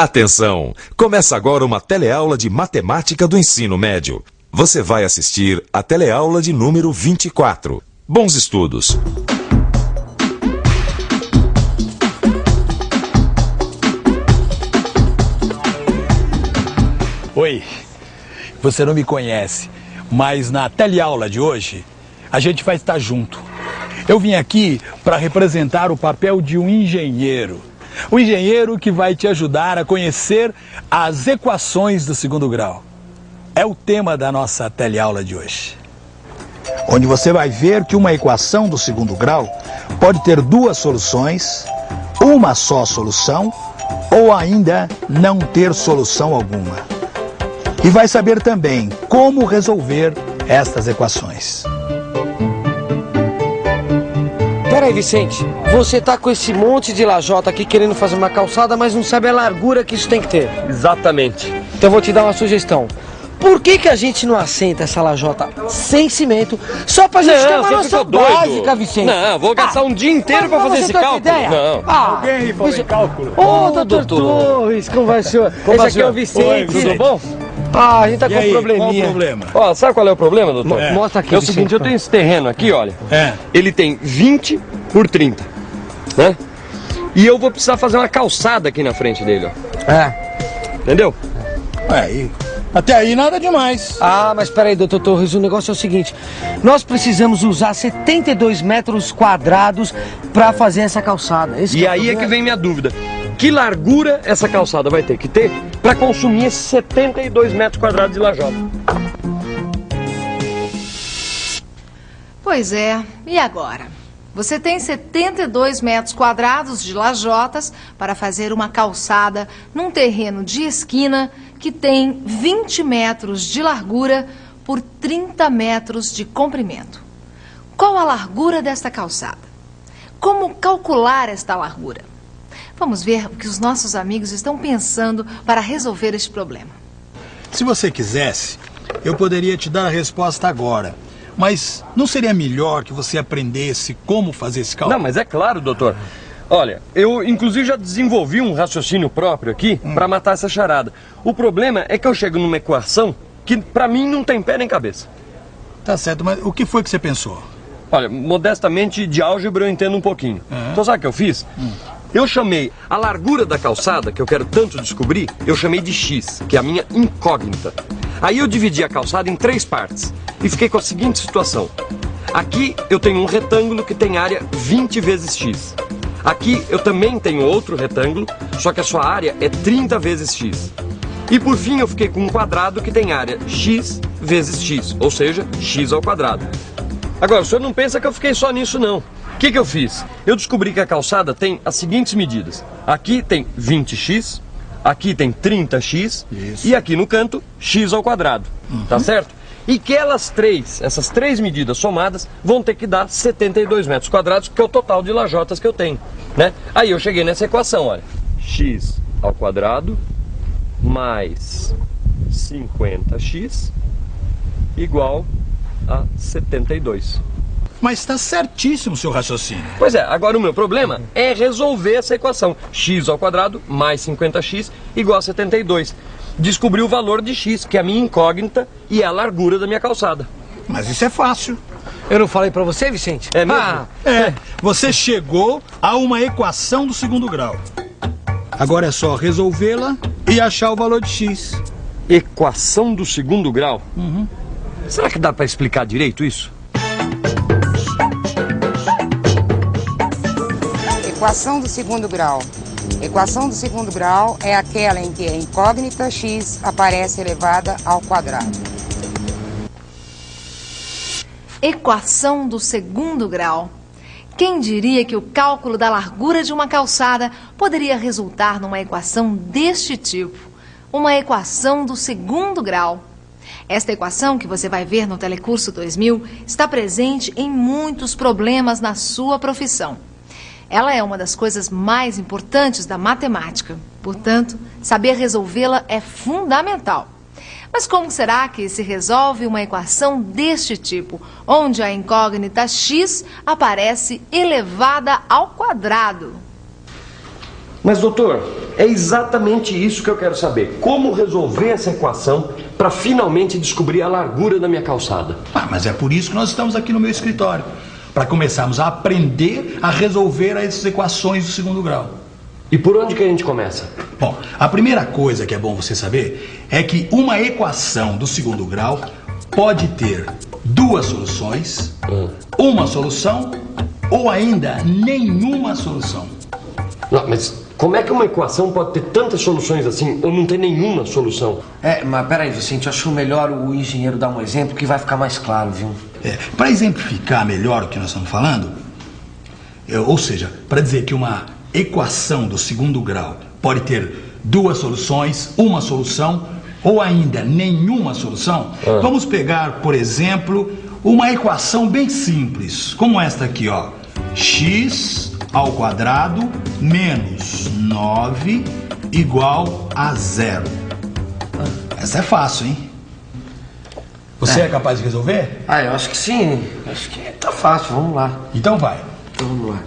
Atenção! Começa agora uma teleaula de matemática do ensino médio. Você vai assistir a teleaula de número 24. Bons estudos! Oi, você não me conhece, mas na teleaula de hoje a gente vai estar junto. Eu vim aqui para representar o papel de um engenheiro. O engenheiro que vai te ajudar a conhecer as equações do segundo grau. É o tema da nossa teleaula de hoje. Onde você vai ver que uma equação do segundo grau pode ter duas soluções, uma só solução ou ainda não ter solução alguma. E vai saber também como resolver estas equações. Peraí, Vicente, você tá com esse monte de lajota aqui querendo fazer uma calçada, mas não sabe a largura que isso tem que ter. Exatamente. Então eu vou te dar uma sugestão. Por que a gente não assenta essa lajota sem cimento, só pra gente ter uma noção básica, Vicente? Não, vou gastar um dia inteiro pra fazer esse cálculo. Não. Alguém falou em cálculo? Ô, doutor Torres, como vai, senhor? Esse aqui é o Vicente. Tudo bom? Ah, a gente tá com um probleminha. Qual o problema? Ó, sabe qual é o problema, doutor? Mostra aqui, É o Vicente, seguinte, eu tenho esse terreno aqui, olha. Ele tem 20 por 30, né? E eu vou precisar fazer uma calçada aqui na frente dele, ó. Entendeu? Até aí nada demais. Ah, mas peraí, doutor Torres, o negócio é o seguinte. Nós precisamos usar 72 metros quadrados pra fazer essa calçada. E aí é que vem minha dúvida. Que largura essa calçada vai ter que ter para consumir esses 72 metros quadrados de lajota? Pois é, e agora? Você tem 72 metros quadrados de lajotas para fazer uma calçada num terreno de esquina que tem 20 metros de largura por 30 metros de comprimento. Qual a largura desta calçada? Como calcular esta largura? Vamos ver o que os nossos amigos estão pensando para resolver este problema. Se você quisesse, eu poderia te dar a resposta agora. Mas não seria melhor que você aprendesse como fazer esse cálculo? Não, mas é claro, doutor. Olha, eu inclusive já desenvolvi um raciocínio próprio aqui para matar essa charada. O problema é que eu chego numa equação que para mim não tem pé nem cabeça. Tá certo, mas o que foi que você pensou? Olha, modestamente de álgebra eu entendo um pouquinho. Então sabe o que eu fiz? Eu chamei a largura da calçada, que eu quero tanto descobrir, eu chamei de X, que é a minha incógnita. Aí eu dividi a calçada em 3 partes e fiquei com a seguinte situação. Aqui eu tenho um retângulo que tem área 20 vezes X. Aqui eu também tenho outro retângulo, só que a sua área é 30 vezes X. E por fim eu fiquei com um quadrado que tem área X vezes X, ou seja, X ao quadrado. Agora, o senhor não pensa que eu fiquei só nisso não. O que eu fiz? Eu descobri que a calçada tem as seguintes medidas. Aqui tem 20x, aqui tem 30x e aqui no canto x ao quadrado. Tá certo? E que essas três medidas somadas vão ter que dar 72 metros quadrados, que é o total de lajotas que eu tenho, né? Aí eu cheguei nessa equação, olha. X ao quadrado mais 50x igual a 72. Mas está certíssimo o seu raciocínio. Pois é, agora o meu problema é resolver essa equação. X ao quadrado mais 50x igual a 72. Descobri o valor de x, que é a minha incógnita e é a largura da minha calçada. Mas isso é fácil. Eu não falei pra você, Vicente? É mesmo? Você chegou a uma equação do segundo grau. Agora é só resolvê-la e achar o valor de x. Equação do segundo grau? Será que dá para explicar direito isso? Equação do segundo grau. Equação do segundo grau é aquela em que a incógnita x aparece elevada ao quadrado. Equação do segundo grau. Quem diria que o cálculo da largura de uma calçada poderia resultar numa equação deste tipo? Uma equação do segundo grau. Esta equação que você vai ver no Telecurso 2000 está presente em muitos problemas na sua profissão. Ela é uma das coisas mais importantes da matemática. Portanto, saber resolvê-la é fundamental. Mas como será que se resolve uma equação deste tipo, onde a incógnita x aparece elevada ao quadrado? Mas, doutor, É exatamente isso que eu quero saber. Como resolver essa equação para finalmente descobrir a largura da minha calçada? Mas é por isso que nós estamos aqui no meu escritório. Para começarmos a aprender a resolver essas equações do segundo grau. E por onde que a gente começa? Bom, a primeira coisa que é bom você saber é que uma equação do segundo grau pode ter duas soluções, uma solução ou ainda nenhuma solução. Não, mas como é que uma equação pode ter tantas soluções assim ou não ter nenhuma solução? Mas peraí, Vicente, eu acho melhor o engenheiro dar um exemplo que vai ficar mais claro, viu? Para exemplificar melhor o que nós estamos falando, ou seja, para dizer que uma equação do segundo grau pode ter duas soluções, uma solução ou ainda nenhuma solução, vamos pegar, por exemplo, uma equação bem simples, como esta aqui, ó. X ao quadrado menos 9 igual a 0. Essa é fácil, hein? Você é capaz de resolver? Eu acho que sim. Acho que tá fácil, vamos lá. Então vai. Então vamos lá.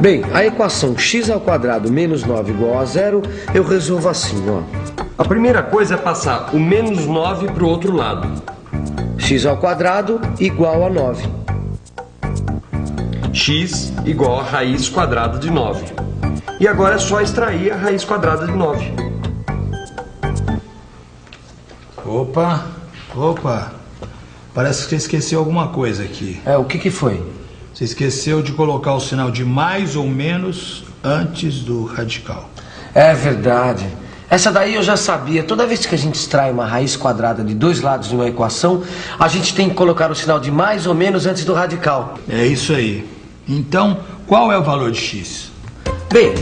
Bem, a equação x ao quadrado menos 9 igual a 0, eu resolvo assim, ó. A primeira coisa é passar o menos 9 para o outro lado. X ao quadrado igual a 9. X igual a raiz quadrada de 9. E agora é só extrair a raiz quadrada de 9. Opa. Parece que você esqueceu alguma coisa aqui. O que foi? Você esqueceu de colocar o sinal de mais ou menos antes do radical. É verdade. Essa daí eu já sabia. Toda vez que a gente extrai uma raiz quadrada de dois lados de uma equação, a gente tem que colocar o sinal de mais ou menos antes do radical. É isso aí. Então, qual é o valor de x? Bem,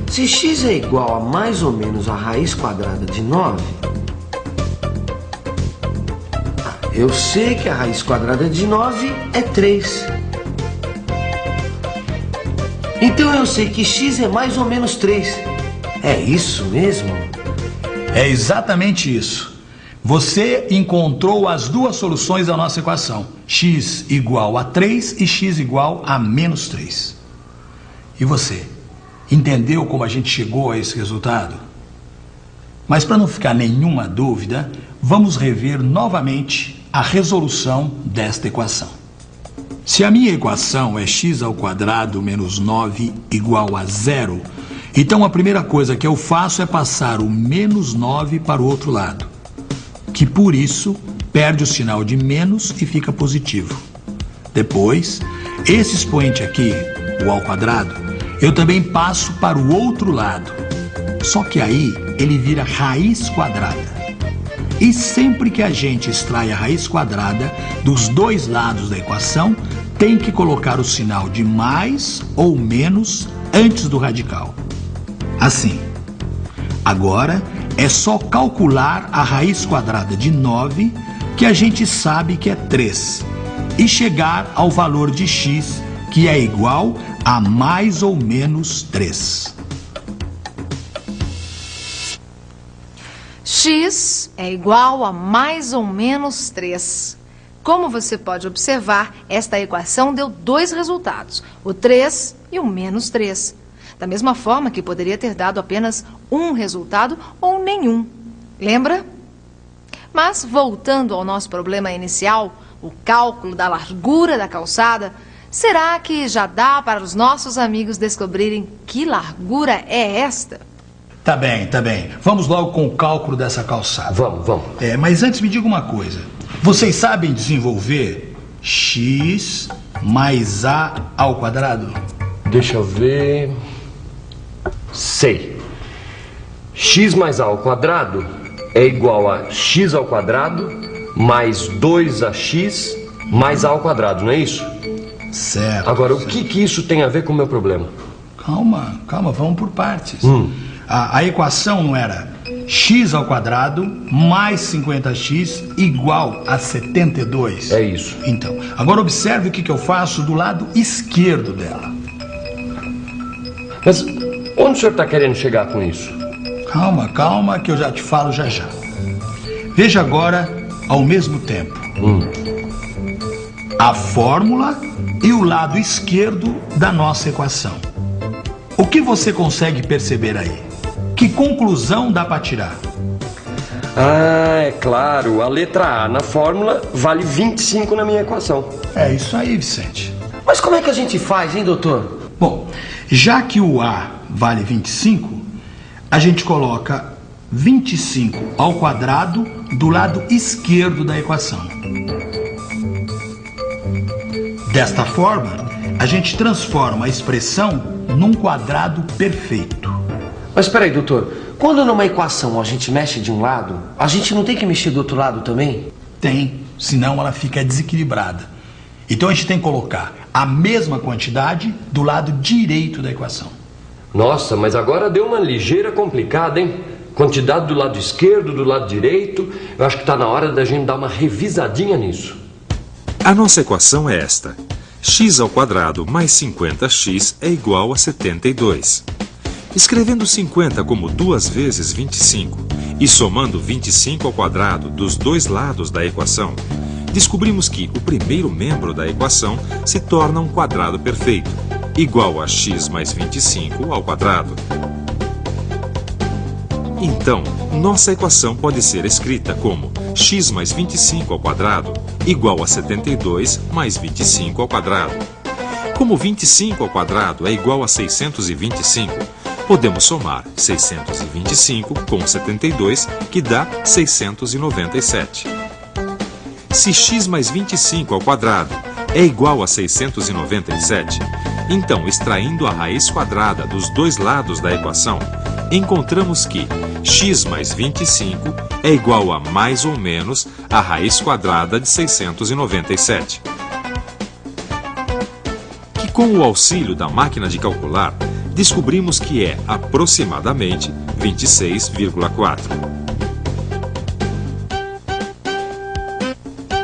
se x é igual a mais ou menos a raiz quadrada de 9, eu sei que a raiz quadrada de 9 é 3. Então eu sei que x é mais ou menos 3. É isso mesmo? É exatamente isso. Você encontrou as duas soluções da nossa equação. X igual a 3 e x igual a menos 3. E você? Entendeu como a gente chegou a esse resultado? Mas para não ficar nenhuma dúvida, vamos rever novamente a resolução desta equação. Se a minha equação é x ao quadrado menos 9 igual a 0, então a primeira coisa que eu faço é passar o menos 9 para o outro lado, que por isso perde o sinal de menos e fica positivo. Depois, esse expoente aqui, o ao quadrado, eu também passo para o outro lado, só que aí ele vira raiz quadrada. E sempre que a gente extrai a raiz quadrada dos dois lados da equação, tem que colocar o sinal de mais ou menos antes do radical. Assim. Agora é só calcular a raiz quadrada de 9, que a gente sabe que é 3, e chegar ao valor de x, que é igual a mais ou menos 3. X é igual a mais ou menos 3. Como você pode observar, esta equação deu dois resultados, o 3 e o menos 3. Da mesma forma que poderia ter dado apenas um resultado ou nenhum. Lembra? Mas, voltando ao nosso problema inicial, o cálculo da largura da calçada, será que já dá para os nossos amigos descobrirem que largura é esta? Tá bem. Vamos logo com o cálculo dessa calçada. Vamos. Mas antes me diga uma coisa. Vocês sabem desenvolver x mais a ao quadrado? Deixa eu ver... Sei. X mais a ao quadrado é igual a x ao quadrado mais 2ax mais a ao quadrado, não é isso? Certo. Agora, o que isso tem a ver com o meu problema? Calma, vamos por partes. A equação não era x ao quadrado mais 50x igual a 72? É isso. Então, agora observe o que eu faço do lado esquerdo dela. Mas onde o senhor está querendo chegar com isso? Calma, que eu já te falo já. Veja agora, ao mesmo tempo, a fórmula e o lado esquerdo da nossa equação. O que você consegue perceber aí? que conclusão dá para tirar? Ah, é claro. A letra A na fórmula vale 25 na minha equação. É isso aí, Vicente. Mas como é que a gente faz, hein, doutor? Bom, já que o A vale 25, a gente coloca 25 ao quadrado do lado esquerdo da equação. Desta forma, a gente transforma a expressão num quadrado perfeito. Mas espera aí, doutor. Quando numa equação a gente mexe de um lado, a gente não tem que mexer do outro lado também? Tem, senão ela fica desequilibrada. Então a gente tem que colocar a mesma quantidade do lado direito da equação. Nossa, mas agora deu uma ligeira complicada, hein? Quantidade do lado esquerdo, do lado direito. Eu acho que está na hora da gente dar uma revisadinha nisso. A nossa equação é esta. X ao quadrado mais 50x é igual a 72. Escrevendo 50 como 2 vezes 25 e somando 25 ao quadrado dos dois lados da equação, descobrimos que o primeiro membro da equação se torna um quadrado perfeito, igual a x mais 25 ao quadrado. Então, nossa equação pode ser escrita como x mais 25 ao quadrado igual a 72 mais 25 ao quadrado. Como 25 ao quadrado é igual a 625, podemos somar 625 com 72, que dá 697. Se x mais 25 ao quadrado é igual a 697, então, extraindo a raiz quadrada dos dois lados da equação, encontramos que x mais 25 é igual a mais ou menos a raiz quadrada de 697. Que com o auxílio da máquina de calcular, descobrimos que é aproximadamente 26,4.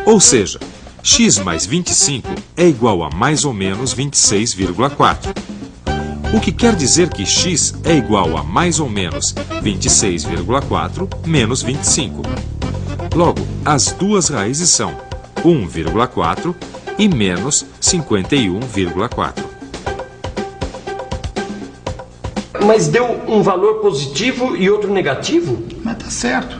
Ou seja, x mais 25 é igual a mais ou menos 26,4. O que quer dizer que x é igual a mais ou menos 26,4 menos 25. Logo, as duas raízes são 1,4 e menos 51,4. Mas deu um valor positivo e outro negativo? Mas tá certo.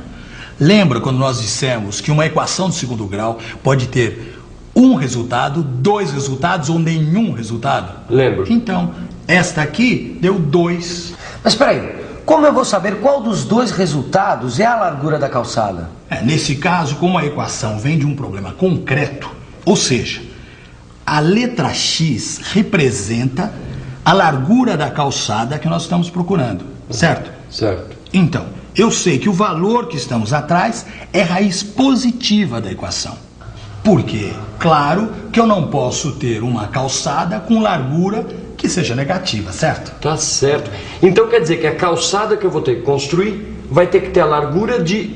Lembra quando nós dissemos que uma equação de segundo grau pode ter um resultado, dois resultados ou nenhum resultado? Lembro. Então, esta aqui deu 2. Mas espera aí, como eu vou saber qual dos dois resultados é a largura da calçada? Nesse caso, como a equação vem de um problema concreto, ou seja, a letra X representa a largura da calçada que nós estamos procurando, certo? Certo. Então, eu sei que o valor que estamos atrás é raiz positiva da equação. Porque, claro, que eu não posso ter uma calçada com largura que seja negativa, certo? Tá certo. Então quer dizer que a calçada que eu vou ter que construir vai ter que ter a largura de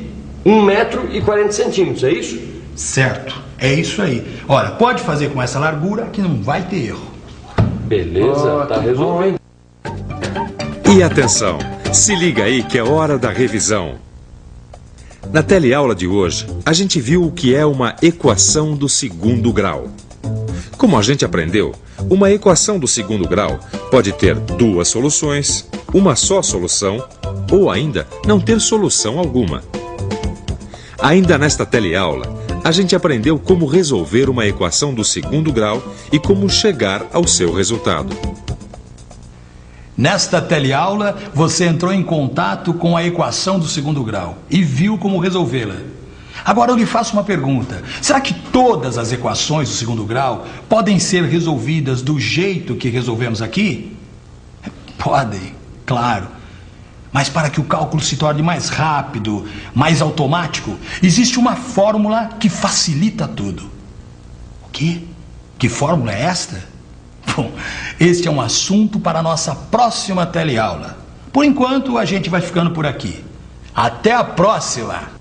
1,40 m, é isso? Certo, é isso aí. Olha, pode fazer com essa largura que não vai ter erro. Beleza, tá resolvendo. E atenção, se liga aí que é hora da revisão. Na teleaula de hoje, a gente viu o que é uma equação do segundo grau. Como a gente aprendeu, uma equação do segundo grau pode ter duas soluções, uma só solução ou ainda não ter solução alguma. Ainda nesta teleaula, a gente aprendeu como resolver uma equação do segundo grau e como chegar ao seu resultado. Nesta teleaula, você entrou em contato com a equação do segundo grau e viu como resolvê-la. Agora eu lhe faço uma pergunta. Será que todas as equações do segundo grau podem ser resolvidas do jeito que resolvemos aqui? Podem, claro. Mas para que o cálculo se torne mais rápido, mais automático, existe uma fórmula que facilita tudo. O quê? Que fórmula é esta? Bom, este é um assunto para a nossa próxima teleaula. Por enquanto, a gente vai ficando por aqui. Até a próxima!